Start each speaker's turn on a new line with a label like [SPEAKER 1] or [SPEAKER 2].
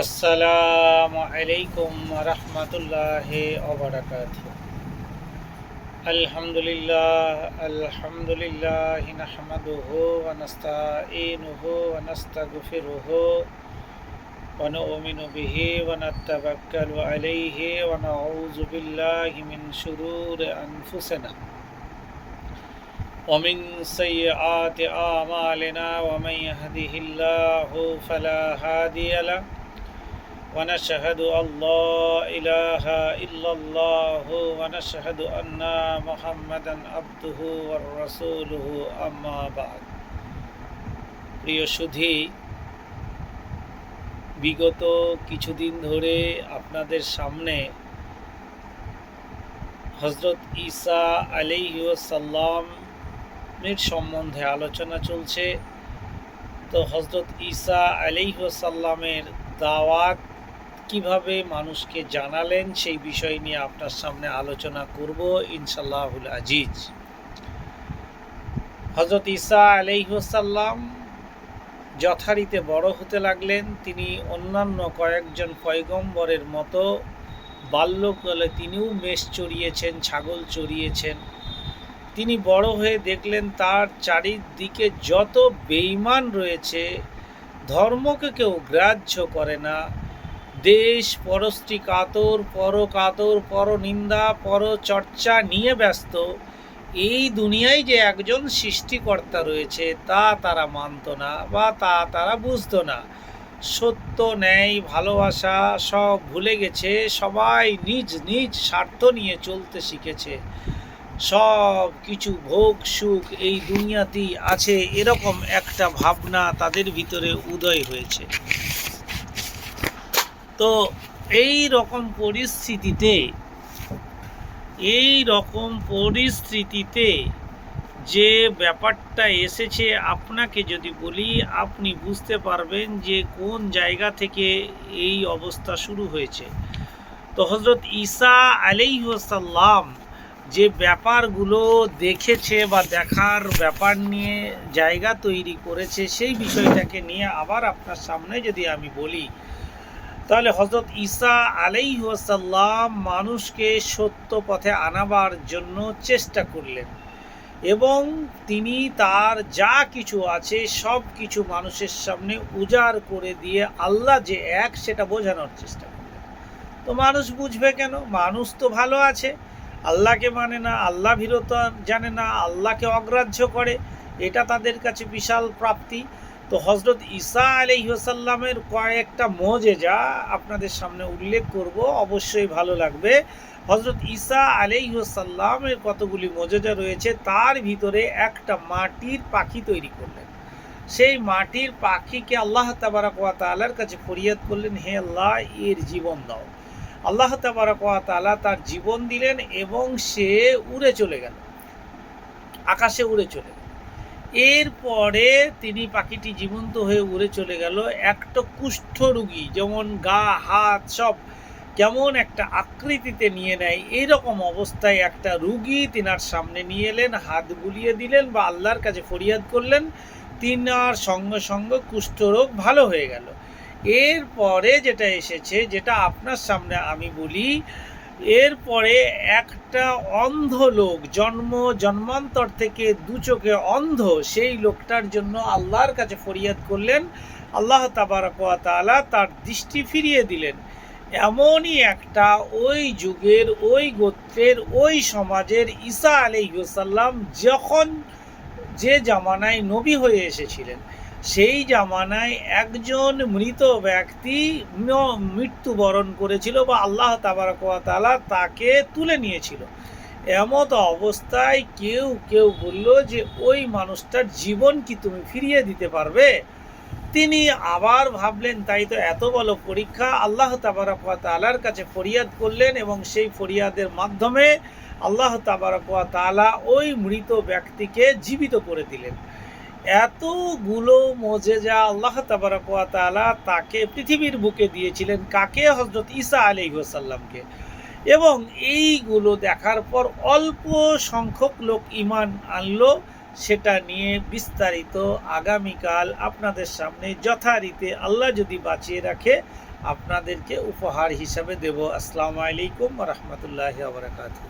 [SPEAKER 1] আসসালামু আলাইকুম রহমতুল্লাহি ওয়া বারাকাতুহু। আলহামদুলিল্লাহ নাহমাদুহু ওয়া নাস্তাঈনুহু ওয়া নাস্তাগফিরুহু ওয়া নু'মিনু বিহি ওয়া নাতাওয়াক্কালু আলাইহি ওয়া নাউযু বিল্লাহি মিন শুরুরি আনফুসিনা ওয়া মিন সাইয়্যাতি আমালিনা ওয়া মান ইয়াহদিহিল্লাহু ফালা হাদিয়া লাহু ونشهد أن لا إله إلا الله ونشهد أن محمدا عبده ورسوله أما بعد। প্রিয় সুধী, বিগত কিছুদিন ধরে আপনাদের সামনে হযরত ঈসা আলাইহিসসালামের সম্বন্ধে আলোচনা চলছে। তো হযরত ঈসা আলাইহিসসালামের দাওয়াত কিভাবে মানুষকে জানালেন সেই বিষয় নিয়ে আপনার সামনে আলোচনা করব ইনশাআল্লাহুল আজিজ। হযরত ঈসা আলাইহিসসালাম যথারীতি বড় হতে লাগলেন। তিনি অন্যান্য কয়েকজন পয়গম্বরের মতো বাল্যকালে তিনিও মেষ চড়িয়েছেন, ছাগল চড়িয়েছেন। তিনি বড় হয়ে দেখলেন তার চারিদিকে যত বেঈমান রয়েছে, ধর্মকে কেউ গ্রাহ্য করে না, দেশ পরশ্রী কাতর, পরকাতর, পরনিন্দা, পরচর্চা নিয়ে ব্যস্ত। এই দুনিয়ায় যে একজন সৃষ্টিকর্তা রয়েছে তা তারা মানত না বা তা তারা বুঝতো না। সত্য, ন্যায়, ভালোবাসা সব ভুলে গেছে। সবাই নিজ নিজ স্বার্থ নিয়ে চলতে শিখেছে। সব কিছু ভোগ সুখ এই দুনিয়াতেই আছে, এরকম একটা ভাবনা তাদের ভিতরে উদয় হয়েছে। তো এই রকম পরিস্থিতিতে যে ব্যাপারটা এসেছে, আপনাকে যদি বলি আপনি বুঝতে পারবেন যে কোন জায়গা থেকে এই অবস্থা শুরু হয়েছে। তো হযরত ঈসা আলাইহিসসালাম যে ব্যাপারগুলো দেখেছে বা দেখার ব্যাপার নিয়ে জায়গা তৈরি করেছে, সেই বিষয়টাকে নিয়ে আবার আপনার সামনে যদি আমি বলি, তাহলে হযরত ঈসা আলাইহিসসালাম মানুষকে সত্য পথে আনাবার জন্য চেষ্টা করলেন এবং তিনি তার যা কিছু আছে সব কিছু মানুষের সামনে উজাড় করে দিয়ে আল্লাহ যে এক সেটা বোঝানোর চেষ্টা করলেন। তো মানুষ বুঝবে কেন? মানুষ তো ভালো আছে, আল্লাহকে মানে না, আল্লাহ ভীরতা জানে না, আল্লাহকে অগ্রাহ্য করে, এটা তাদের কাছে বিশাল প্রাপ্তি। তো হযরত ঈসা আলাইহিসসালামের কয়েকটা মুজিজা আপনাদের সামনে উল্লেখ করব, অবশ্যই ভালো লাগবে। হযরত ঈসা আলাইহিসসালামের কতগুলি মুজিজা রয়েছে, তার ভিতরে একটা মাটির পাখি তৈরি করলেন। সেই মাটির পাখিকে আল্লাহ তাবারক ওয়া তাআলার কাছে ফরিয়াদ করলেন, হে আল্লাহ, এর জীবন দাও। আল্লাহ তাবারক ওয়া তাআলা তার জীবন দিলেন এবং সে উড়ে চলে গেল, আকাশে উড়ে চলে গেল। এরপরে পাখিটি জীবন্ত হয়ে উড়ে চলে গেল। একটা কুষ্ঠরোগী যেমন গা হাত সব কেমন একটা আকৃতিতে নিয়ে নেয়, এইরকম অবস্থায় একটা রুগী তিনার সামনে নিয়ে এলেন, হাত বুলিয়ে দিলেন বা আল্লাহর কাছে ফরিয়াদ করলেন, তিনার সঙ্গে সঙ্গে কুষ্ঠরোগ ভালো হয়ে গেল। এরপরে যেটা এসেছে, যেটা আপনার সামনে আমি বলি, এরপরে একটা অন্ধ লোক, জন্মান্তর থেকে দু চোখে অন্ধ, সেই লোকটার জন্য আল্লাহর কাছে ফরিয়াদ করলেন। আল্লাহ তাবারক ওয়া তাআলা তার দৃষ্টি ফিরিয়ে দিলেন। এমনই একটা ওই যুগের, ওই গোত্রের, ওই সমাজের ঈসা আলাইহিসসালাম যখন যে জামানায় নবী হয়ে এসেছিলেন, সেই জামানায় একজন মৃত ব্যক্তি মৃত্যুবরণ করেছিল বা আল্লাহ তাবারক ওয়া তাআলা তাকে তুলে নিয়েছিল। এমত অবস্থায় কেউ বলল যে ওই মানুষটার জীবন কি তুমি ফিরিয়ে দিতে পারবে? তিনি আবার ভাবলেন, তাই তো এত বড় পরীক্ষা। আল্লাহ তাবারক ওয়া তাআলার কাছে ফরিয়াদ করলেন এবং সেই ফরিয়াদের মাধ্যমে আল্লাহ তাবারক ওয়া তাআলা ওই মৃত ব্যক্তিকে জীবিত করে দিলেন। এতগুলো মুজিজা আল্লাহ তাবারক ওয়া তাআলা তাকে পৃথিবীর বুকে দিয়েছিলেন। কাকে? হযরত ঈসা আলাইহিসসালামকে। এবং এইগুলো দেখার পর অল্প সংখ্যক লোক ঈমান আনলো, সেটা নিয়ে বিস্তারিত আগামীকাল আপনাদের সামনে যথারীতি আল্লাহ যদি বাঁচিয়ে রাখে আপনাদেরকে উপহার হিসাবে দেব। আসসালামু আলাইকুম ওয়া রাহমাতুল্লাহি ওয়া বারাকাতুহু।